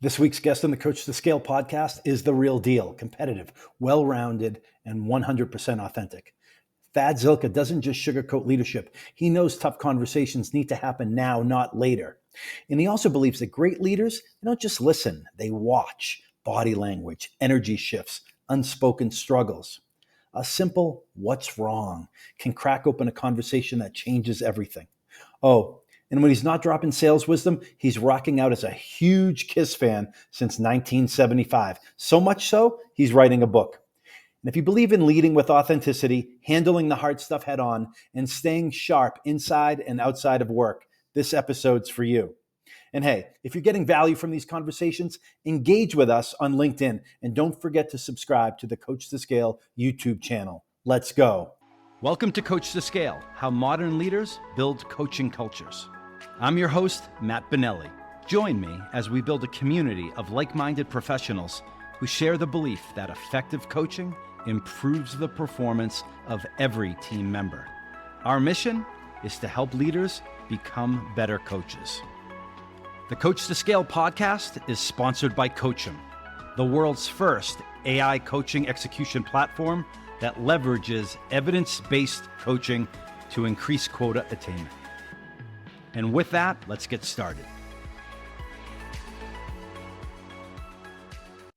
This week's guest on the Coach2Scale podcast is the real deal, competitive, well-rounded, and 100% authentic. Thad Zylka doesn't just sugarcoat leadership. He knows tough conversations need to happen now, not later. And he also believes that great leaders, they don't just listen, they watch body language, energy shifts, unspoken struggles. A simple "what's wrong" can crack open a conversation that changes everything. Oh, and when he's not dropping sales wisdom, he's rocking out as a huge Kiss fan since 1975. So much so, he's writing a book. And if you believe in leading with authenticity, handling the hard stuff head on, and staying sharp inside and outside of work, this episode's for you. And hey, if you're getting value from these conversations, engage with us on LinkedIn. And don't forget to subscribe to the Coach2Scale YouTube channel. Let's go. Welcome to Coach2Scale, how modern leaders build coaching cultures. I'm your host, Matt Bonelli. Join me as we build a community of like-minded professionals who share the belief that effective coaching improves the performance of every team member. Our mission is to help leaders become better coaches. The Coach2Scale podcast is sponsored by Coachum, the world's first AI coaching execution platform that leverages evidence-based coaching to increase quota attainment. And with that, let's get started.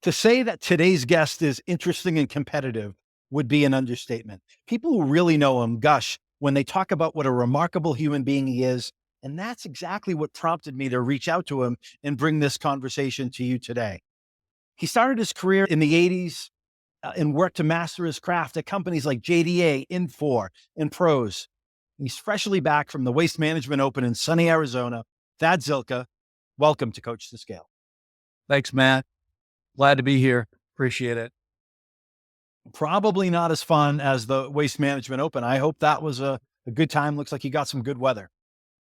To say that today's guest is interesting and competitive would be an understatement. People who really know him gush when they talk about what a remarkable human being he is, and that's exactly what prompted me to reach out to him and bring this conversation to you today. He started his career in the 80s and worked to master his craft at companies like JDA, Infor, and Pros. He's freshly back from the Waste Management Open in sunny Arizona. Thad Zylka, welcome to Coach2Scale. Thanks, Matt. Glad to be here. Appreciate it. Probably not as fun as the Waste Management Open. I hope that was a good time. Looks like you got some good weather.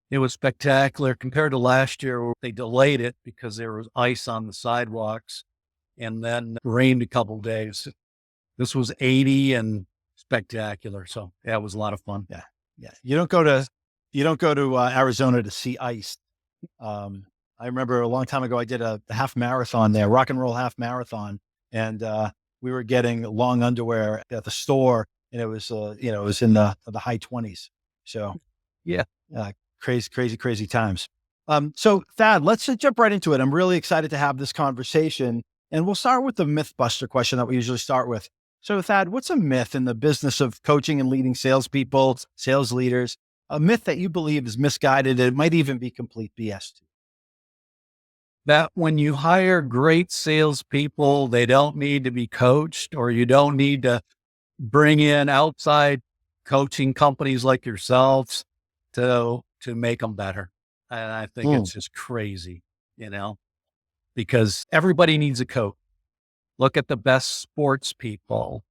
It was spectacular compared to last year. They delayed it because there was ice on the sidewalks and then rained a couple of days. This was 80 and spectacular. So yeah, it was a lot of fun. Yeah. You don't go to Arizona to see ice. I remember a long time ago, I did a half marathon there, rock and roll half marathon. And, we were getting long underwear at the store and it was, it was in the high 20s. So yeah, crazy times. So Thad, let's jump right into it. I'm really excited to have this conversation, and we'll start with the myth buster question that we usually start with. So Thad, what's a myth in the business of coaching and leading salespeople, sales leaders, a myth that you believe is misguided? It might even be complete BS too. That when you hire great salespeople, they don't need to be coached, or you don't need to bring in outside coaching companies like yourselves to make them better. And I think it's just crazy, because everybody needs a coach. Look at the best sports people,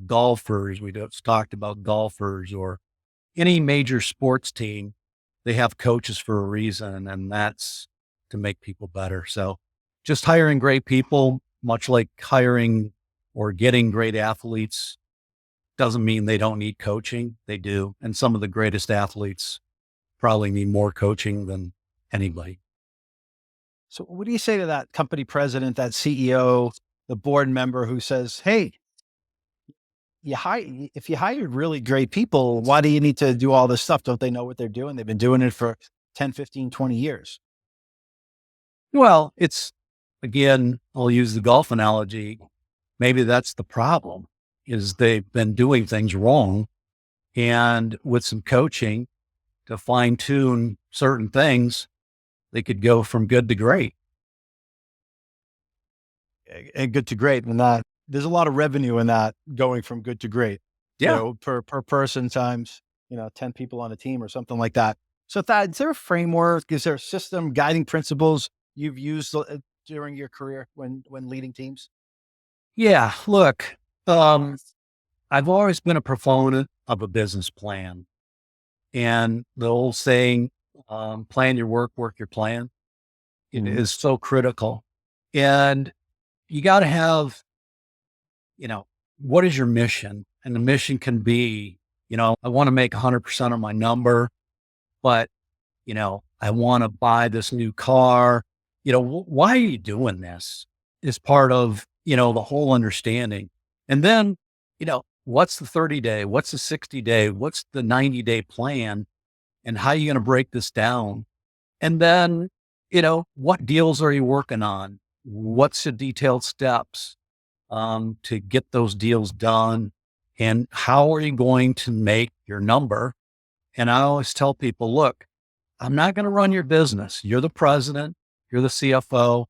golfers. We just talked about golfers, or any major sports team. They have coaches for a reason, and that's to make people better. So just hiring great people, much like hiring or getting great athletes, doesn't mean they don't need coaching. They do. And some of the greatest athletes probably need more coaching than anybody. So what do you say to that company president, that CEO, the board member who says, hey, if you hired really great people, why do you need to do all this stuff? Don't they know what they're doing? They've been doing it for 10, 15, 20 years. Well, again, I'll use the golf analogy. Maybe that's the problem, is they've been doing things wrong. And with some coaching to fine tune certain things, they could go from good to great. And good to great. And that there's a lot of revenue in that, going from good to great. Yeah. Per person times, 10 people on a team or something like that. So Thad, is there a framework? Is there a system, guiding principles you've used during your career when leading teams? Yeah. Look, I've always been a proponent of a business plan, and the old saying, plan your work your plan, it is so critical. And you got to have, what is your mission? And the mission can be, I want to make 100% of my number, but, I want to buy this new car Why are you doing this is part of, the whole understanding. And then, what's the 30-day? What's the 60-day? What's the 90-day plan? And how are you going to break this down? And then, what deals are you working on? What's the detailed steps to get those deals done? And how are you going to make your number? And I always tell people, look, I'm not going to run your business. You're the president, you're the CFO,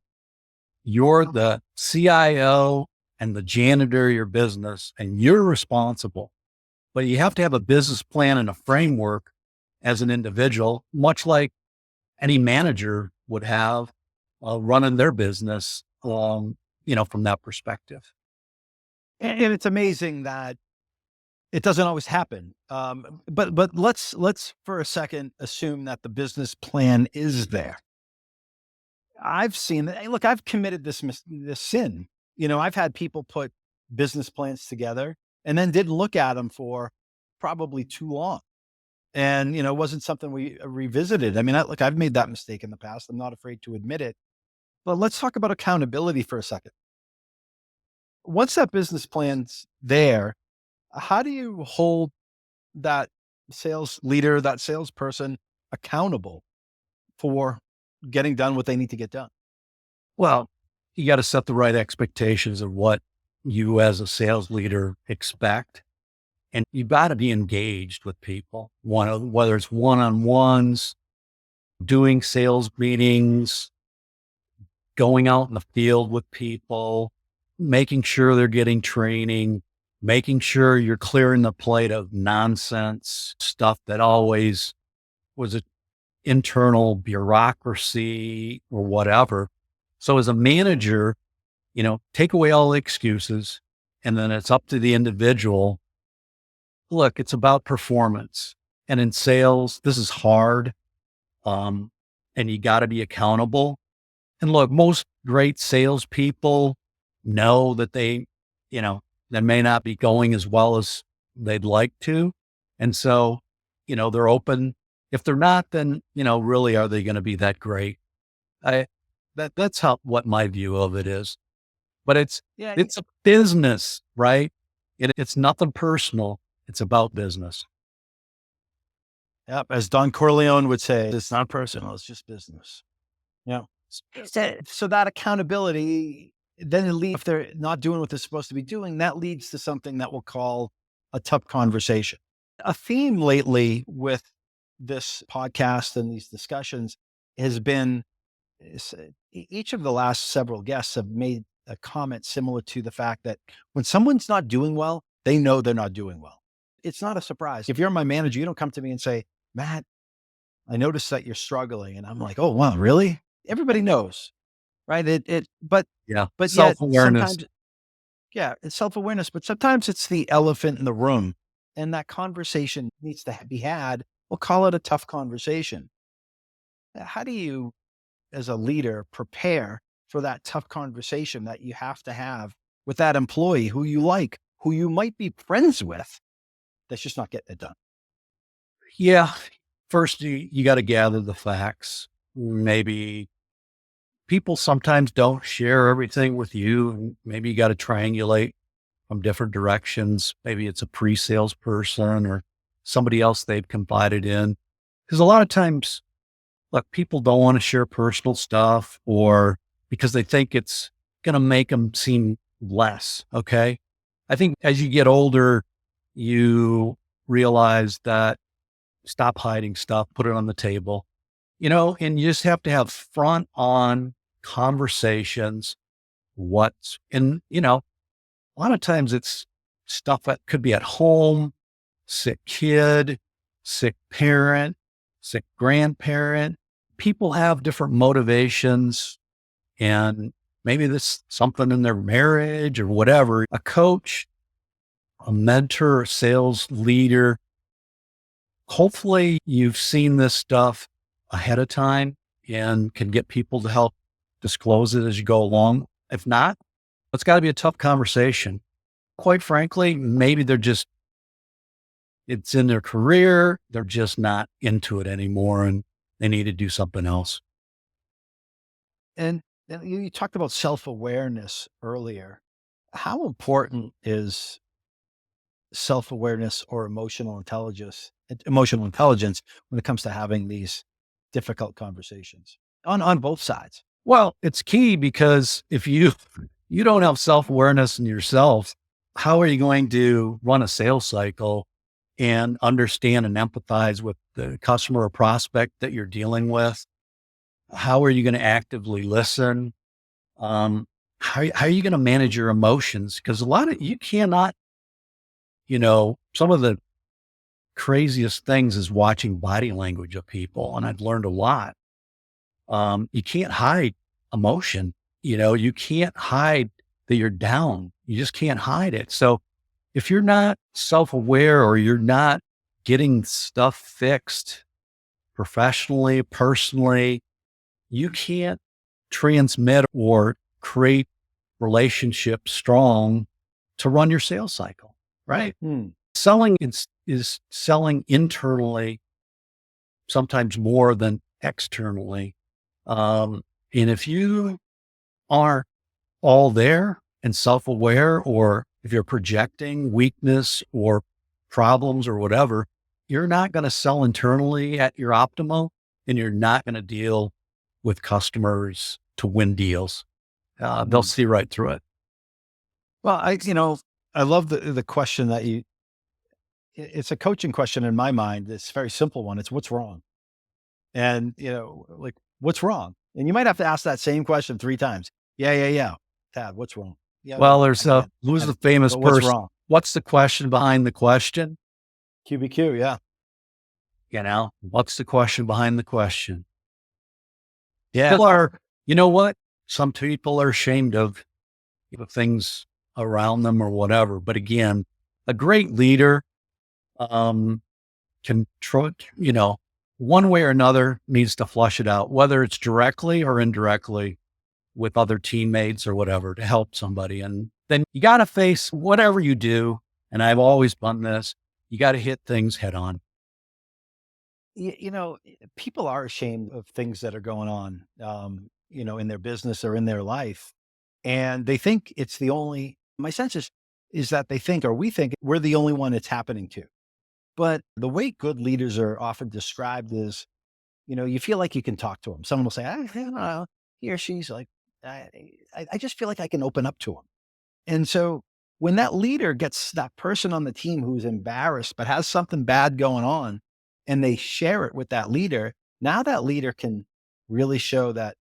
you're the CIO and the janitor of your business, and you're responsible. But you have to have a business plan and a framework as an individual, much like any manager would have running their business, from that perspective. And it's amazing that it doesn't always happen. But let's for a second assume that the business plan is there. I've seen that. Hey, look, I've committed this sin. I've had people put business plans together and then didn't look at them for probably too long, and it wasn't something we revisited. I mean, look, I've made that mistake in the past. I'm not afraid to admit it. But let's talk about accountability for a second. Once that business plan's there, how do you hold that sales leader, that salesperson accountable for getting done what they need to get done? Well, you got to set the right expectations of what you as a sales leader expect. And you got to be engaged with people, whether it's one-on-ones, doing sales meetings, going out in the field with people, making sure they're getting training, making sure you're clearing the plate of nonsense stuff that always was an internal bureaucracy or whatever. So as a manager, take away all the excuses, and then it's up to the individual. Look, it's about performance. And in sales, this is hard. And you got to be accountable. And look, most great salespeople know that they may not be going as well as they'd like to. And so, they're open. If they're not, then, really, are they going to be that great? That's what my view of it is. But Yeah. it's a business, right? It's nothing personal. It's about business. Yep. As Don Corleone would say, it's not personal, it's just business. Yeah. So that accountability, then if they're not doing what they're supposed to be doing, that leads to something that we'll call a tough conversation. A theme lately with this podcast and these discussions has been each of the last several guests have made a comment similar to the fact that when someone's not doing well, they know they're not doing well. It's not a surprise. If you're my manager, you don't come to me and say, Matt, I noticed that you're struggling. And I'm like, oh, wow, really? Everybody knows, right? Yeah. But yet Self-awareness. sometimes, yeah, it's self-awareness, but sometimes it's the elephant in the room, and that conversation needs to be had. We'll call it a tough conversation. How do you, as a leader, prepare for that tough conversation that you have to have with that employee who you like, who you might be friends with, that's just not getting it done? Yeah. First, you got to gather the facts. Maybe people sometimes don't share everything with you. And maybe you got to triangulate from different directions. Maybe it's a pre-sales person or somebody else they've confided in. Because a lot of times, look, people don't want to share personal stuff or because they think it's going to make them seem less. Okay. I think as you get older, you realize that stop hiding stuff, put it on the table, and you just have to have front on conversations. A lot of times it's stuff that could be at home, sick kid, sick parent, sick grandparent. People have different motivations and maybe this something in their marriage or whatever. A coach, a mentor, a sales leader, hopefully you've seen this stuff ahead of time and can get people to help disclose it as you go along. If not, it's got to be a tough conversation. Quite frankly, maybe it's in their career. They're just not into it anymore and they need to do something else. And you talked about self-awareness earlier. How important is self-awareness or emotional intelligence when it comes to having these difficult conversations on both sides? Well, it's key because if you don't have self-awareness in yourself, how are you going to run a sales cycle and understand and empathize with the customer or prospect that you're dealing with? How are you going to actively listen? How are you going to manage your emotions? Because a lot of you cannot, some of the craziest things is watching body language of people, and I've learned a lot. You can't hide emotion. You can't hide that you're down. You just can't hide it. So if you're not self-aware or you're not getting stuff fixed professionally, personally, you can't transmit or create relationships strong to run your sales cycle, right? Hmm. Selling is selling internally, sometimes more than externally. And if you aren't all there and self-aware, or if you're projecting weakness or problems or whatever, you're not going to sell internally at your optimal, and you're not going to deal with customers to win deals. They'll Hmm. see right through it. Well, I love the question that it's a coaching question in my mind. It's a very simple one. It's what's wrong? And, like, what's wrong? And you might have to ask that same question 3 times. Yeah, yeah, yeah. Tad, what's wrong? Yeah, Well, yeah. there's I get it. who's Get the it. famous But what's person? wrong? What's the question behind the question? QBQ. Yeah. What's the question behind the question? Yeah. People are, you know what? Some people are ashamed of the things around them or whatever. But again, a great leader, um, one way or another needs to flush it out, whether it's directly or indirectly with other teammates or whatever to help somebody. And then you got to face whatever you do. And I've always done this. You got to hit things head on. People are ashamed of things that are going on, in their business or in their life. And they think it's my sense is that they think, or we think we're the only one it's happening to. But the way good leaders are often described is, you feel like you can talk to them. Someone will say, I don't know, he or she's like, I, I just feel like I can open up to them. And so when that leader gets that person on the team who's embarrassed but has something bad going on, and they share it with that leader, now that leader can really show that,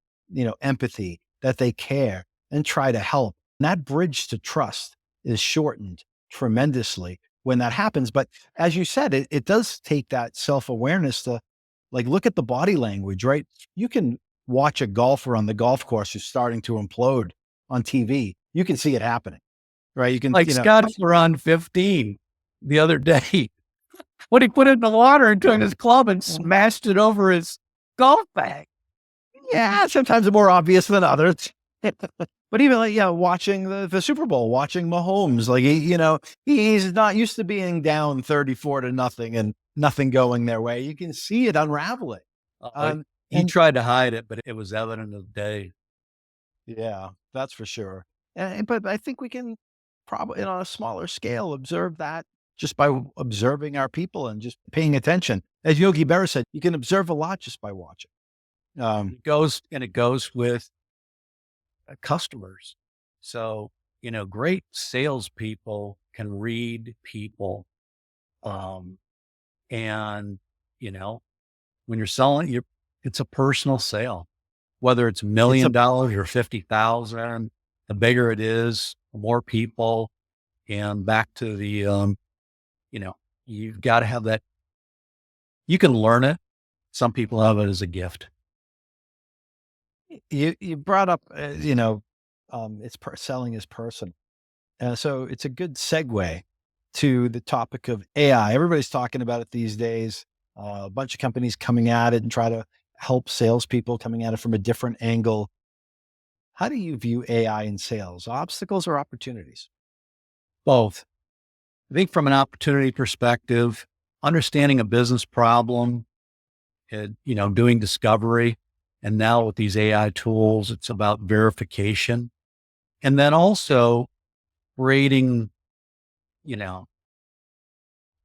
empathy, that they care and try to help. And that bridge to trust is shortened tremendously when that happens. But as you said, it does take that self-awareness to, like, look at the body language, right? You can watch a golfer on the golf course who's starting to implode on TV. You can see it happening. Right, you can, Like Scott on 15 the other day when he put it in the water and took his club and smashed it over his golf bag. yeah, sometimes they're more obvious than others. But even like, yeah, watching the Super Bowl, watching Mahomes, like, he's not used to being down 34 to nothing and nothing going their way. You can see it unraveling. Um, He and tried to hide it, but it was evident of day. yeah, that's for sure. But I think we can probably, on a smaller scale, observe that just by observing our people and just paying attention. As Yogi Berra said, you can observe a lot just by watching. It goes with customers. So, great salespeople can read people. Um, and, you know, when you're selling, it's a personal sale, whether it's $1 It's a million or 50,000, the bigger it is, the more people. And back to the, you've got to have that. You can learn it. Some people have it as a gift. you brought up, selling is personal. So it's a good segue to the topic of AI. Everybody's talking about it these days. A bunch of companies coming at it and try to help salespeople coming at it from a different angle. How do you view AI in sales? Obstacles or opportunities? Both. I think from an opportunity perspective, understanding a business problem, doing discovery. And now with these AI tools, it's about verification. And then also creating, you know,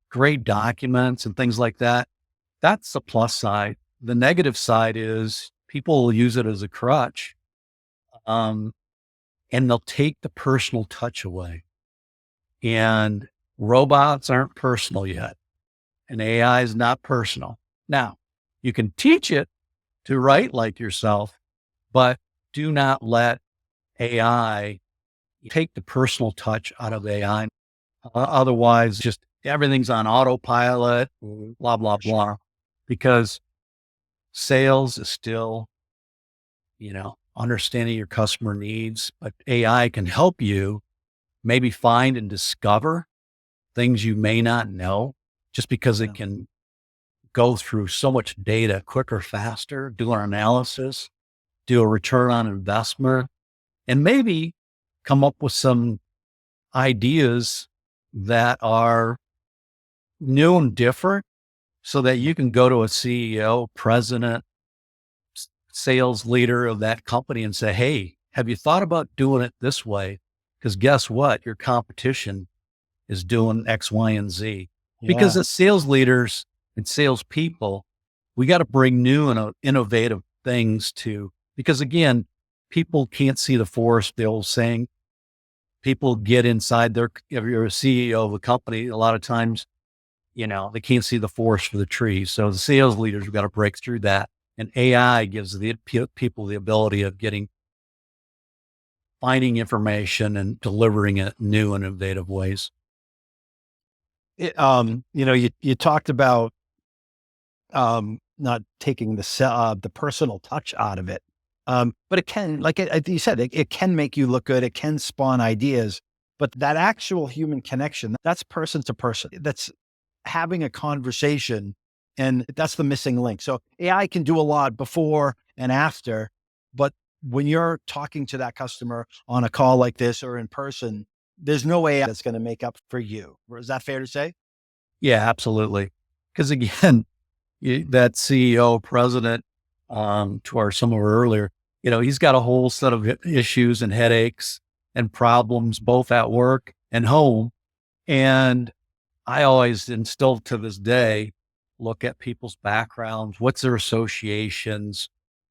great documents and things like that. That's the plus side. The negative side is people will use it as a crutch, um, and they'll take the personal touch away. And robots aren't personal yet, and AI is not personal. Now, you can teach it to write like yourself, but do not let AI take the personal touch out of AI. Otherwise, just everything's on autopilot, blah, blah, blah, because sales is still, understanding your customer needs, but AI can help you maybe find and discover things you may not know just because it Yeah. can go through so much data quicker, faster, do an analysis, do a return on investment, and maybe come up with some ideas that are new and different so that you can go to a CEO, president, sales leader of that company and say, hey, have you thought about doing it this way? Because guess what? Your competition is doing X, Y, and Z. Because Yeah. as sales leaders and salespeople, we got to bring new and innovative things because again, people can't see the forest, the old saying. People get inside if you're a CEO of a company, a lot of times, they can't see the forest for the trees. So the sales leaders have got to break through that. And AI gives the people the ability of finding information and delivering it in new and innovative ways. You talked about not taking the personal touch out of it. But it can, you said, it can make you look good. It can spawn ideas, but that actual human connection, that's person to person. That's having a conversation, and that's the missing link. So AI can do a lot before and after, but when you're talking to that customer on a call like this or in person, there's no AI that's going to make up for you. Is that fair to say? Yeah, absolutely. Because again, that CEO president, to some of our earlier, he's got a whole set of issues and headaches and problems, both at work and home. And I always instill to this day, look at people's backgrounds. What's their associations?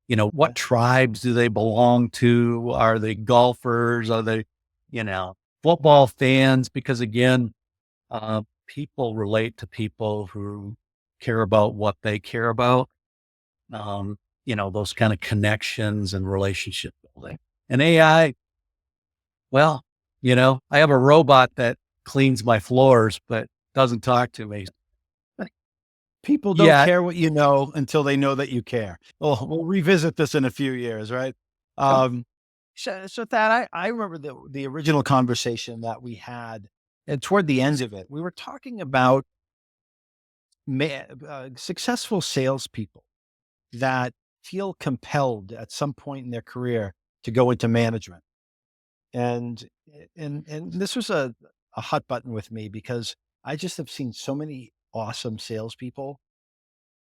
What tribes do they belong to? Are they golfers? Are they, you know, football fans? Because again, people relate to people who care about what they care about. Those kind of connections and relationship building. And AI, well, I have a robot that cleans my floors, but doesn't talk to me. People don't Yeah. care what you know until they know that you care. Well, we'll revisit this in a few years, right? Sure. Um, so that I remember the original conversation that we had, and toward the end of it, we were talking about successful salespeople that feel compelled at some point in their career to go into management. And and this was a hot button with me because I just have seen so many awesome salespeople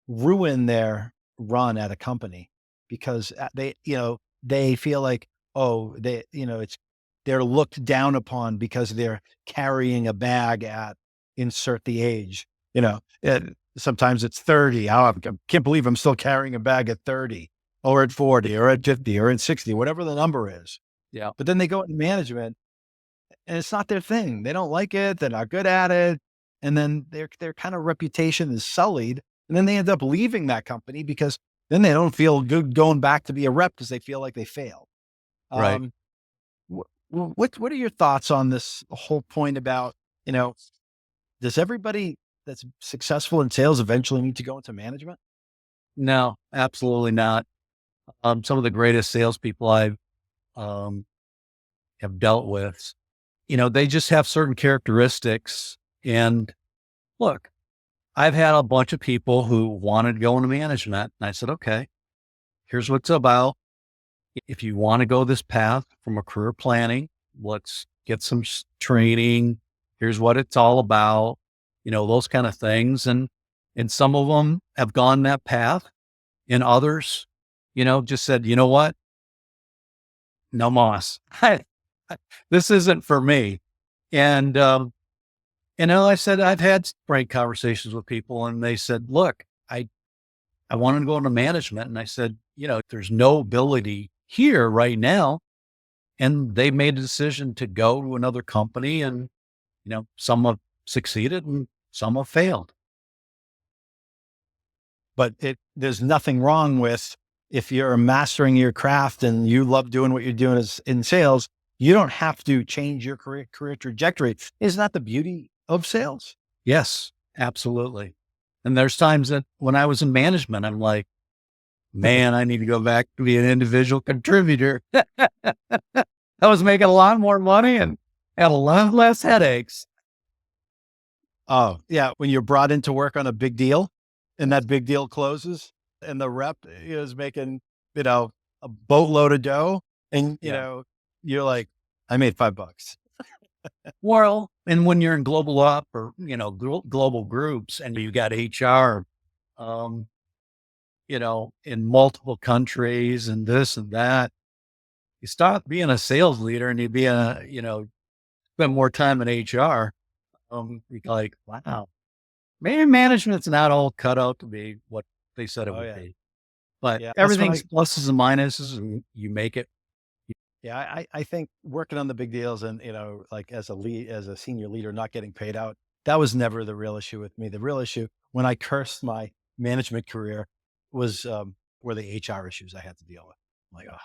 ruin their run at a company because they feel like, oh, they're looked down upon because they're carrying a bag at insert the age. Sometimes it's 30. I can't believe I'm still carrying a bag at 30 or at 40 or at 50 or at 60, whatever the number is. Yeah. But then they go into management and it's not their thing. They don't like it. They're not good at it. And then their kind of reputation is sullied. And then they end up leaving that company because then they don't feel good going back to be a rep because they feel like they failed. Right. Um, what are your thoughts on this whole point about, does everybody that's successful in sales eventually need to go into management? No, absolutely not. Some of the greatest salespeople I've um, have dealt with, they just have certain characteristics. And look, I've had a bunch of people who wanted to go into management. And I said, okay, here's what it's about. If you want to go this path from a career planning, let's get some training. Here's what it's all about, those kind of things. And some of them have gone that path and others just said, you know what? No moss. This isn't for me. And, I said, I've had frank conversations with people and they said, look, I wanted to go into management. And I said, there's no ability here right now. And they made a decision to go to another company and, some have succeeded and some have failed. But there's nothing wrong with, if you're mastering your craft and you love doing what you're doing in sales, you don't have to change your career trajectory. Isn't that the beauty of sales? Yes, absolutely. And there's times that when I was in management, I'm like, man, I need to go back to be an individual contributor. I was making a lot more money and had a lot less headaches. Oh, yeah. When you're brought in to work on a big deal and that big deal closes and the rep is making, a boatload of dough and, you're like, I made $5. Well, and when you're in global up or, global groups and you got HR, in multiple countries and this and that, you stop being a sales leader and you be spend more time in HR. You're like, wow, maybe management's not all cut out to be what they said it would be, but everything's pluses and minuses and you make it. Yeah. I think working on the big deals and, like as a senior leader, not getting paid out, that was never the real issue with me. The real issue when I cursed my management career was, were the HR issues I had to deal with. I'm like, oh,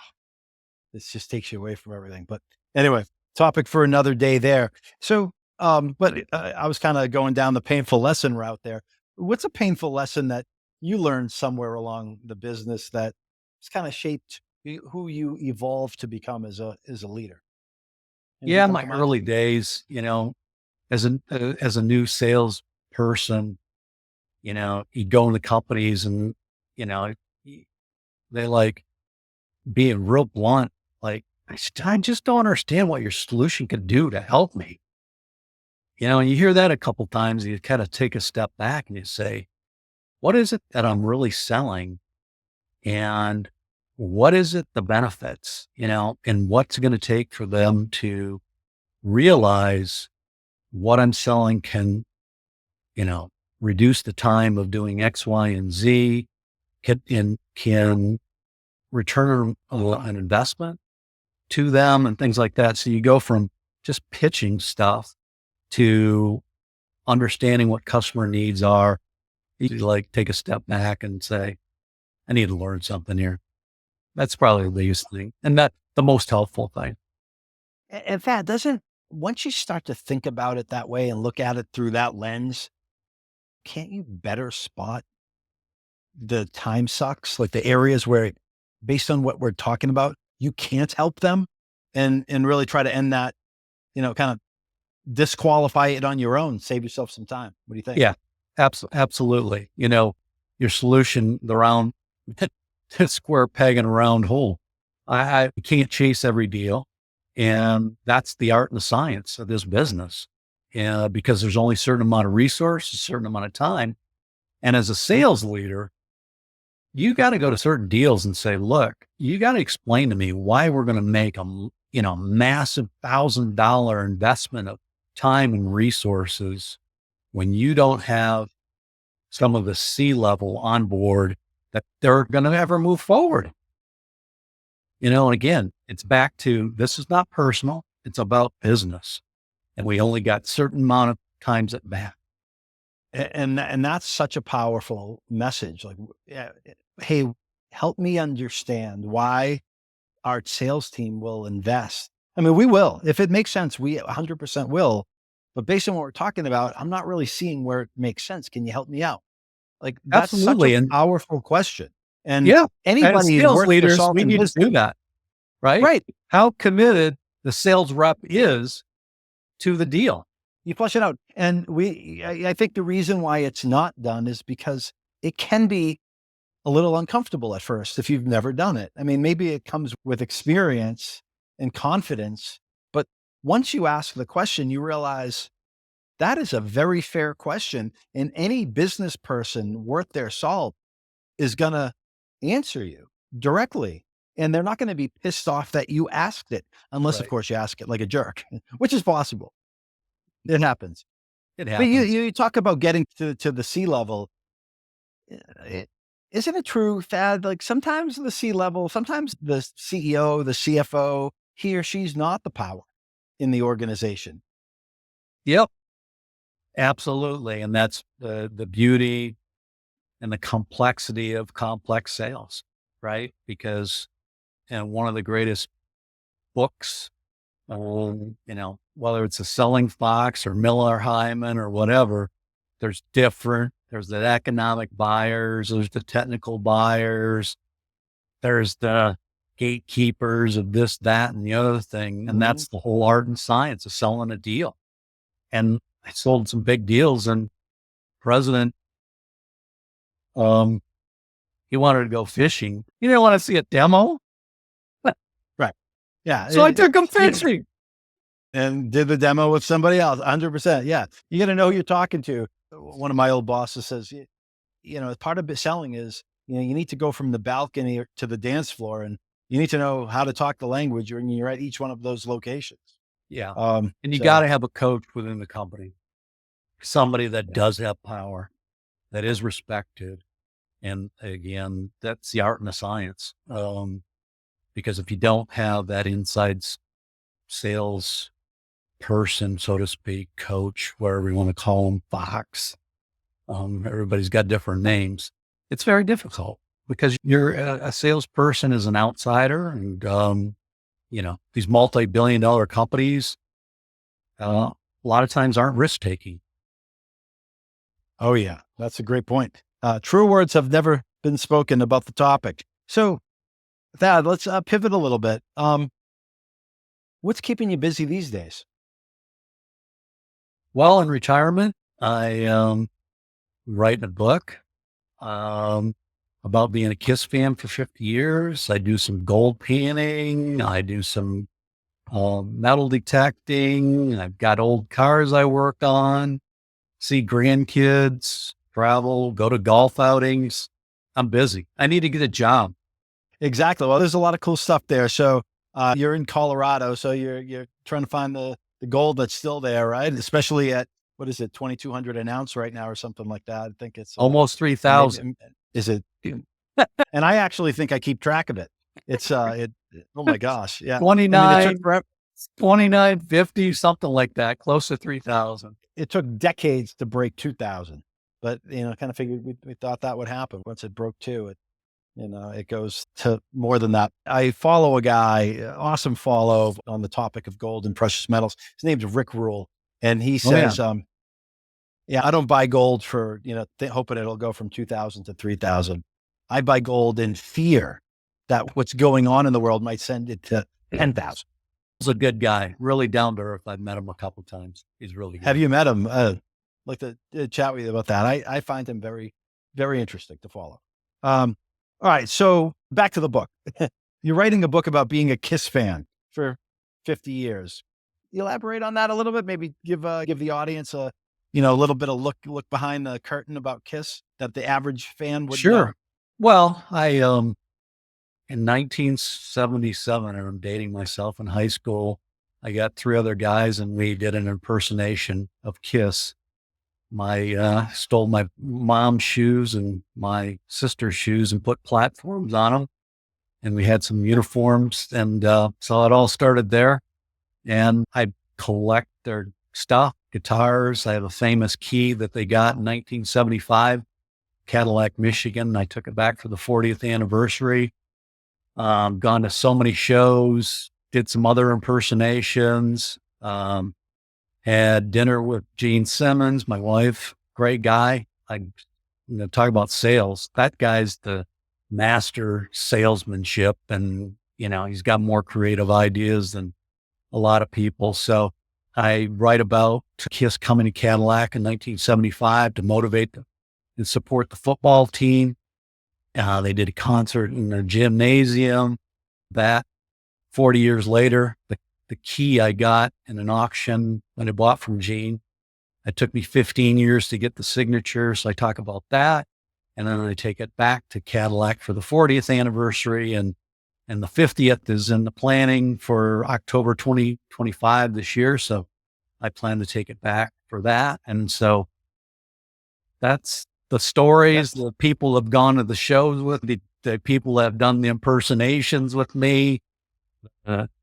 this just takes you away from everything. But anyway, topic for another day there. So, but I was kind of going down the painful lesson route there. What's a painful lesson that you learned somewhere along the business that has kind of shaped who you evolved to become as a leader? Yeah, my early days, as a new sales person, you go into companies and, they like being real blunt. Like, I just don't understand what your solution could do to help me. And you hear that a couple times, you kind of take a step back and you say, what is it that I'm really selling? And what is it, the benefits, and what's it going to take for them to realize what I'm selling can, reduce the time of doing X, Y, and Z, can return an investment to them and things like that. So you go from just pitching stuff to understanding what customer needs are. You like take a step back and say, I need to learn something here. That's probably the biggest thing. And that the most helpful thing. And that once you start to think about it that way and look at it through that lens, can't you better spot the time sucks, like the areas where, based on what we're talking about, you can't help them and really try to end that, kind of disqualify it on your own, save yourself some time. What do you think? Yeah, absolutely. Your solution, the round, square peg in a round hole. I can't chase every deal. And that's the art and the science of this business. Because there's only a certain amount of resource, a certain amount of time. And as a sales leader, you got to go to certain deals and say, look, you got to explain to me why we're going to make a, massive $1,000 investment of time and resources when you don't have some of the C-level on board that they're going to ever move forward. And again, it's back to, this is not personal. It's about business. And we only got certain amount of times at bat. And that's such a powerful message. Like, hey, help me understand why our sales team will invest. I mean, we will, if it makes sense, we 100% will, but based on what we're talking about, I'm not really seeing where it makes sense. Can you help me out? Like, that's Absolutely. such a powerful question. And anybody as sales leaders, we need to do that, right? Right. How committed the sales rep is to the deal. You flush it out. And I think the reason why it's not done is because it can be a little uncomfortable at first if you've never done it. I mean, maybe it comes with experience and confidence, but once you ask the question, you realize that is a very fair question. And any business person worth their salt is going to answer you directly. And they're not going to be pissed off that you asked it, unless, of Right. course, you ask it like a jerk, which is possible. It happens. It But you, happens. you talk about getting to the C level. It, isn't it true, Thad? Like sometimes the C level, sometimes the CEO, the CFO, he or she's not the power in the organization. Yep, absolutely. And that's the beauty and the complexity of complex sales, right? Because one of the greatest books, whether it's a Selling Fox or Miller Hyman or whatever, there's the economic buyers, there's the technical buyers, there's the gatekeepers of this, that, and the other thing. And that's the whole art and science of selling a deal. And I sold some big deals, and president, he wanted to go fishing. He didn't want to see a demo. Right. Yeah. So I took him fishing. And did the demo with somebody else. 100%. Yeah. You got to know who you're talking to. One of my old bosses says, part of selling is, you need to go from the balcony to the dance floor, and you need to know how to talk the language when you're at each one of those locations. Yeah. And you got to have a coach within the company, somebody that does have power, that is respected. And again, that's the art and the science. Because if you don't have that inside sales person, so to speak, coach, whatever you want to call them, fox, everybody's got different names. It's very difficult because you're a salesperson is an outsider, and, these multi-billion-dollar companies, a lot of times aren't risk-taking. Oh yeah. That's a great point. True words have never been spoken about the topic. So Thad, let's pivot a little bit. What's keeping you busy these days? Well, in retirement, I writing a book about being a KISS fan for 50 years. I do some gold painting. I do some metal detecting. I've got old cars I work on, see grandkids, travel, go to golf outings. I'm busy. I need to get a job. Exactly. Well, there's a lot of cool stuff there. So you're in Colorado, so you're trying to find the gold that's still there, right? Especially at, what is it, 2,200 an ounce right now or something like that. I think it's Almost 3,000. Is it? And I actually think I keep track of it. It's oh my gosh. Yeah. 29, 2950, something like that, close to 3,000. It took decades to break 2,000, but kind of figured we thought that would happen. Once it broke two, it goes to more than that. I follow a guy, awesome follow on the topic of gold and precious metals. His name's Rick Rule. And he says, I don't buy gold for, hoping it'll go from 2,000 to 3,000. I buy gold in fear that what's going on in the world might send it to 10,000. He's a good guy, really down to earth. I've met him a couple of times. He's really good. Have you met him? Like to chat with you about that. I find him very, very interesting to follow. All right. So back to the book. You're writing a book about being a KISS fan for 50 years. Elaborate on that a little bit. Maybe give the audience a little bit of look behind the curtain about KISS that the average fan would know. Well, I in 1977, I'm dating myself in high school. I got 3 other guys, and we did an impersonation of KISS. Stole my mom's shoes and my sister's shoes and put platforms on them. And we had some uniforms. And so it all started there. And I collect their stuff, guitars. I have a famous key that they got in 1975, Cadillac, Michigan. I took it back for the 40th anniversary. Gone to so many shows, did some other impersonations. Had dinner with Gene Simmons, my wife, great guy. Talk about sales. That guy's the master salesmanship, and, he's got more creative ideas than a lot of people. So I write about KISS coming to Cadillac in 1975 to motivate and support the football team. They did a concert in their gymnasium. That 40 years later, the key I got in an auction when I bought from Gene. It took me 15 years to get the signature. So I talk about that. And then I take it back to Cadillac for the 40th anniversary, and the 50th is in the planning for October 2025 this year. So I plan to take it back for that. And so that's the stories. The people have gone to the shows with me. The people have done the impersonations with me,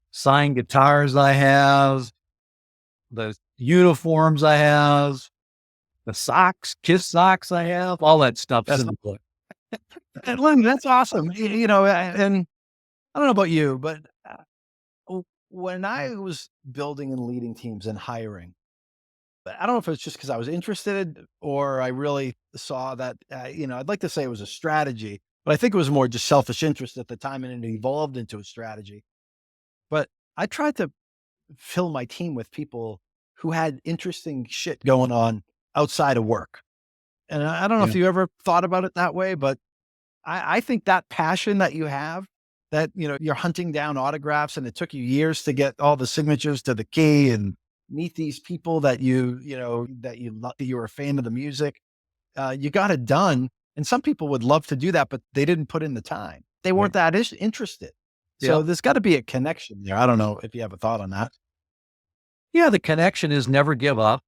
signed guitars I have, the uniforms I have, the socks, Kiss socks I have, all that stuff's in the book. And Lynn, that's awesome. And I don't know about you, but when I was building and leading teams and hiring, I don't know if it's just because I was interested or I really saw that, I'd like to say it was a strategy, but I think it was more just selfish interest at the time and it evolved into a strategy. But I tried to fill my team with people who had interesting shit going on outside of work. And I don't know if you ever thought about it that way, but I think that passion that you have, that, you're hunting down autographs and it took you years to get all the signatures to the key and meet these people that you were a fan of the music. You got it done. And some people would love to do that, but they didn't put in the time. They weren't that interested. So there's got to be a connection there. I don't know if you have a thought on that. Yeah, the connection is never give up,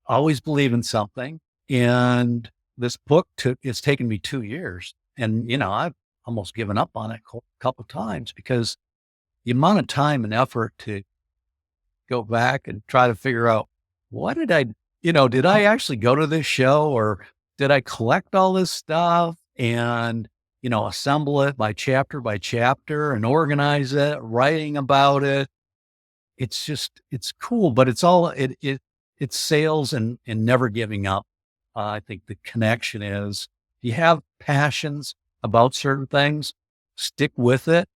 always believe in something. And this book it's taken me 2 years. And, I've almost given up on it a couple of times because the amount of time and effort to go back and try to figure out what did I actually go to this show, or did I collect all this stuff and, assemble it by chapter and organize it, writing about it. It's cool, but it's sales and never giving up. I think the connection is, if you have passions about certain things, stick with it.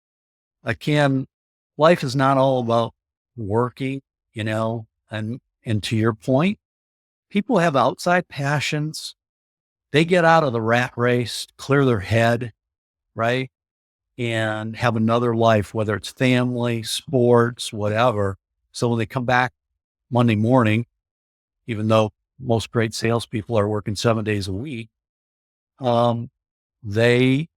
Life is not all about working, and to your point, people have outside passions. They get out of the rat race, clear their head, right? And have another life, whether it's family, sports, whatever. So when they come back Monday morning, even though most great salespeople are working 7 days a week, they,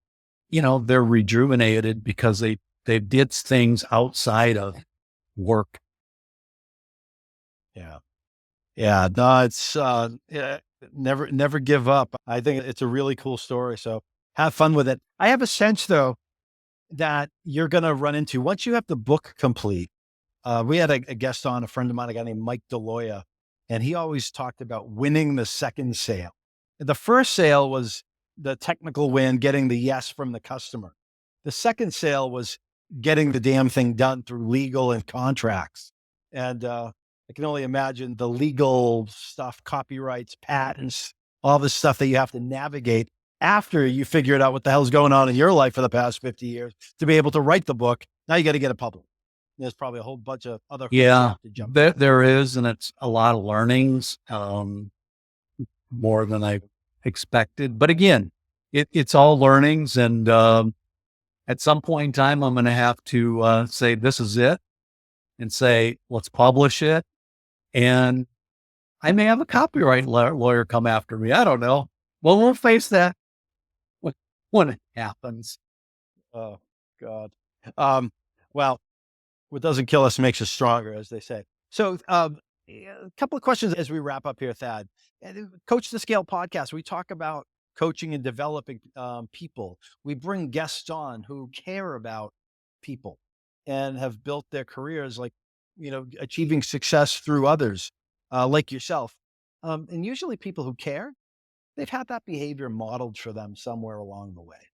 they're rejuvenated because they did things outside of work. Yeah. Yeah. No, it's, never give up. I think it's a really cool story. So have fun with it. I have a sense though, that you're going to run into once you have the book complete. We had a guest on, a friend of mine, a guy named Mike DeLoya, and he always talked about winning the second sale. The first sale was the technical win, getting the yes from the customer. The second sale was getting the damn thing done through legal and contracts. And I can only imagine the legal stuff, copyrights, patents, all this stuff that you have to navigate after you figured out what the hell's going on in your life for the past 50 years to be able to write the book. Now you got to get it published. There's probably a whole bunch of other hoops you have to jump through. There is, and it's a lot of learnings, more than I expected. But again, it's all learnings, and at some point in time, I'm going to have to say this is it, and say let's publish it. And I may have a copyright lawyer come after me. I don't know. Well, we'll face that when it happens. Oh God. Well, what doesn't kill us makes us stronger, as they say. So, a couple of questions as we wrap up here, Thad. Coach2Scale podcast, we talk about coaching and developing people. We bring guests on who care about people and have built their careers, like, achieving success through others, like yourself. And usually people who care, they've had that behavior modeled for them somewhere along the way.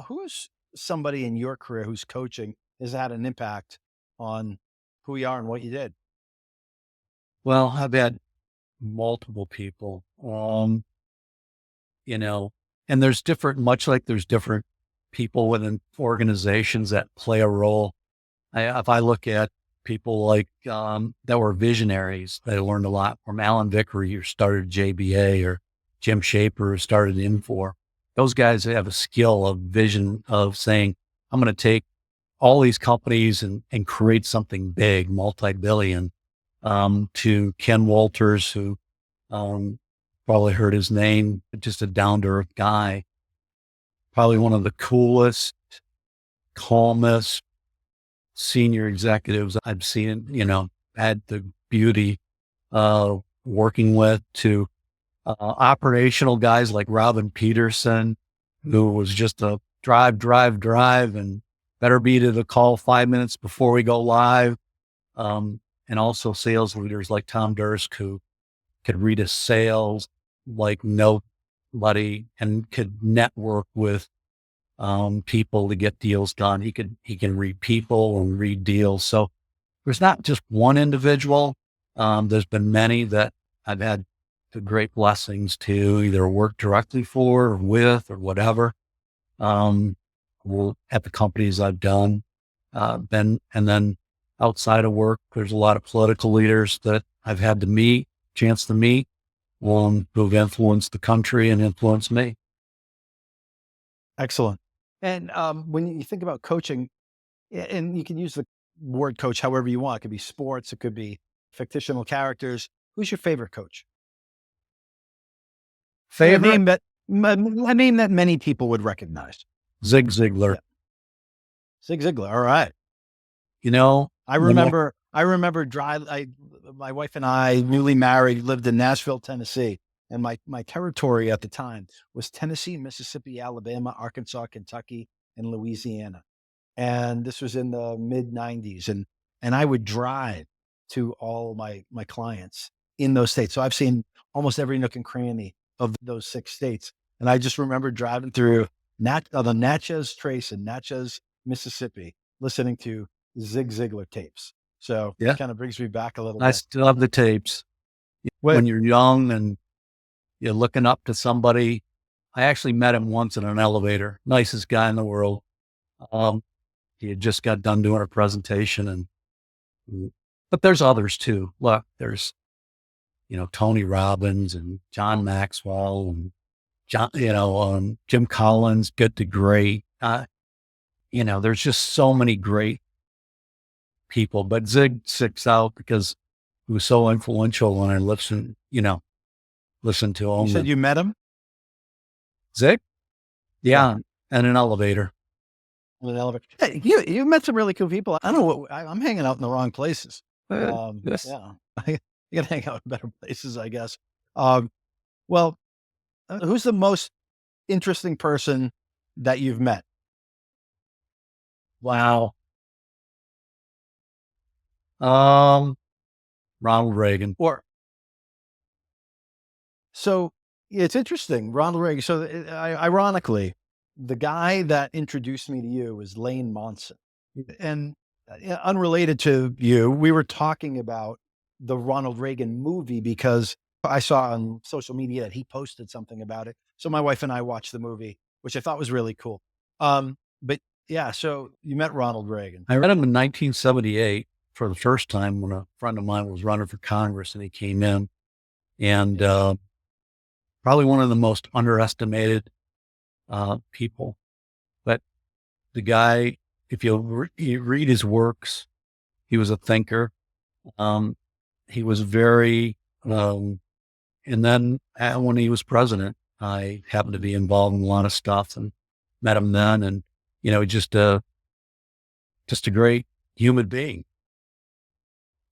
Who's somebody in your career who's coaching has had an impact on who you are and what you did? Well, I've had multiple people, and there's much like there's different people within organizations that play a role. If I look at people like, that were visionaries, they learned a lot from Alan Vickery, who started JBA, or Jim Shaper, who started Infor. Those guys have a skill of vision of saying, I'm going to take all these companies and create something big, multi-billion, to Ken Walters, who, probably heard his name, just a down-to-earth guy, probably one of the coolest, calmest senior executives I've seen, had the beauty of working with, to operational guys like Robin Peterson, who was just a drive, and better be to the call 5 minutes before we go live. And also sales leaders like Tom Dursk, who could read his sales like nobody and could network with people to get deals done. He can read people and read deals. So there's not just one individual. There's been many that I've had the great blessings to either work directly for or with or whatever. At the companies I've done, and then outside of work, there's a lot of political leaders that I've had chance to meet, who've influenced the country and influenced me. Excellent. And when you think about coaching, and you can use the word coach however you want. It could be sports, it could be fictional characters. Who's your favorite coach? Favorite? A name that many people would recognize. Zig Ziglar. Yeah. Zig Ziglar. All right. I remember my wife and I, newly married, lived in Nashville, Tennessee. And my territory at the time was Tennessee, Mississippi, Alabama, Arkansas, Kentucky, and Louisiana. And this was in the mid 90s. And I would drive to all my clients in those states. So I've seen almost every nook and cranny of those 6 states. And I just remember driving through the Natchez Trace in Natchez, Mississippi, listening to Zig Ziglar tapes. So it kind of brings me back a little bit. I still have the tapes. When you're young and you're looking up to somebody. I actually met him once in an elevator. Nicest guy in the world. He had just got done doing a presentation, but there's others too. Look, there's, Tony Robbins and John Maxwell and Jim Collins, Good to Great. There's just so many great people, but Zig sticks out because he was so influential when I listened to him. You said you met him? Zig? Yeah. In an elevator. Hey, you met some really cool people. I don't know I'm hanging out in the wrong places. Yes. Yeah. You gotta hang out in better places, I guess. Well, who's the most interesting person that you've met? Wow. Ronald Reagan. So it's interesting, Ronald Reagan. So ironically, the guy that introduced me to you was Lane Monson. And unrelated to you, we were talking about the Ronald Reagan movie because I saw on social media that he posted something about it. So my wife and I watched the movie, which I thought was really cool. But yeah, so you met Ronald Reagan. I met him in 1978 for the first time when a friend of mine was running for Congress and he came in, and probably one of the most underestimated people. But the guy, if you read his works, he was a thinker. He was very, and then when he was president, I happened to be involved in a lot of stuff and met him then. And, just a great human being.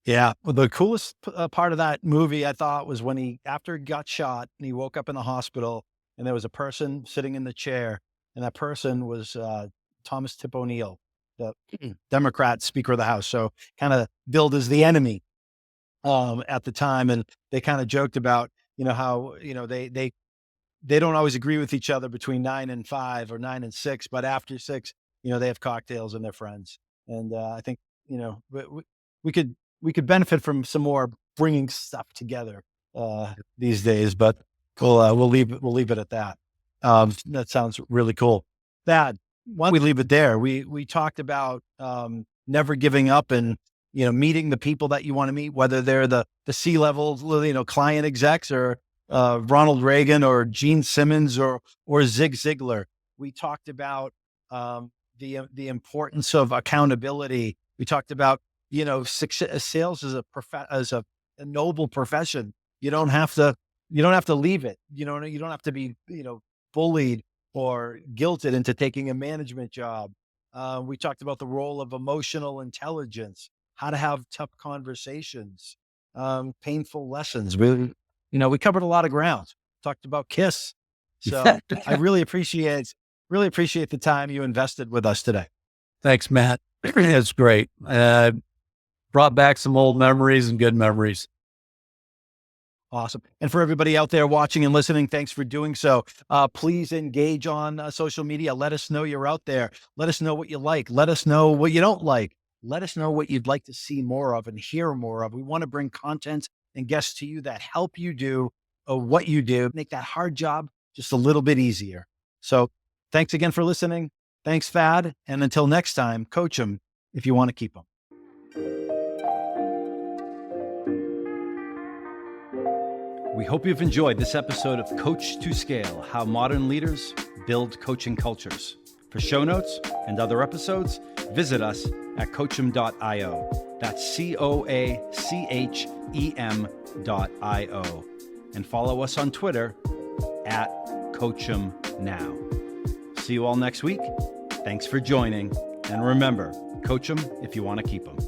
Yeah. Well, the coolest part of that movie, I thought, was when after he got shot and he woke up in the hospital and there was a person sitting in the chair, and that person was Thomas Tip O'Neill, the Democrat Speaker of the House. So kind of billed as the enemy at the time. And they kind of joked about, how, they don't always agree with each other between 9 and 5 or 9 and 6, but after 6, they have cocktails and they're friends. And I think, we could benefit from some more bringing stuff together these days, but we'll leave it at that. That sounds really cool. Thad, why don't we leave it there? We talked about never giving up and meeting the people that you want to meet, whether they're the C-level client execs or Ronald Reagan or Gene Simmons or Zig Ziglar. We talked about the importance of accountability. We talked about success, sales is a noble profession. You don't have to You don't have to leave it. You don't have to be, bullied or guilted into taking a management job. We talked about the role of emotional intelligence, how to have tough conversations, painful lessons. We covered a lot of ground. Talked about KISS. So I really appreciate the time you invested with us today. Thanks, Matt. It's great. Brought back some old memories and good memories. Awesome. And for everybody out there watching and listening, thanks for doing so. Please engage on social media. Let us know you're out there. Let us know what you like. Let us know what you don't like. Let us know what you'd like to see more of and hear more of. We want to bring content and guests to you that help you do what you do, make that hard job just a little bit easier. So thanks again for listening. Thanks, Fad. And until next time, coach them if you want to keep them. We hope you've enjoyed this episode of Coach2Scale, How Modern Leaders Build Coaching Cultures. For show notes and other episodes, visit us at coachem.io. That's COACHEM.io. And follow us on Twitter at CoachemNow. See you all next week. Thanks for joining. And remember, coach them if you want to keep them.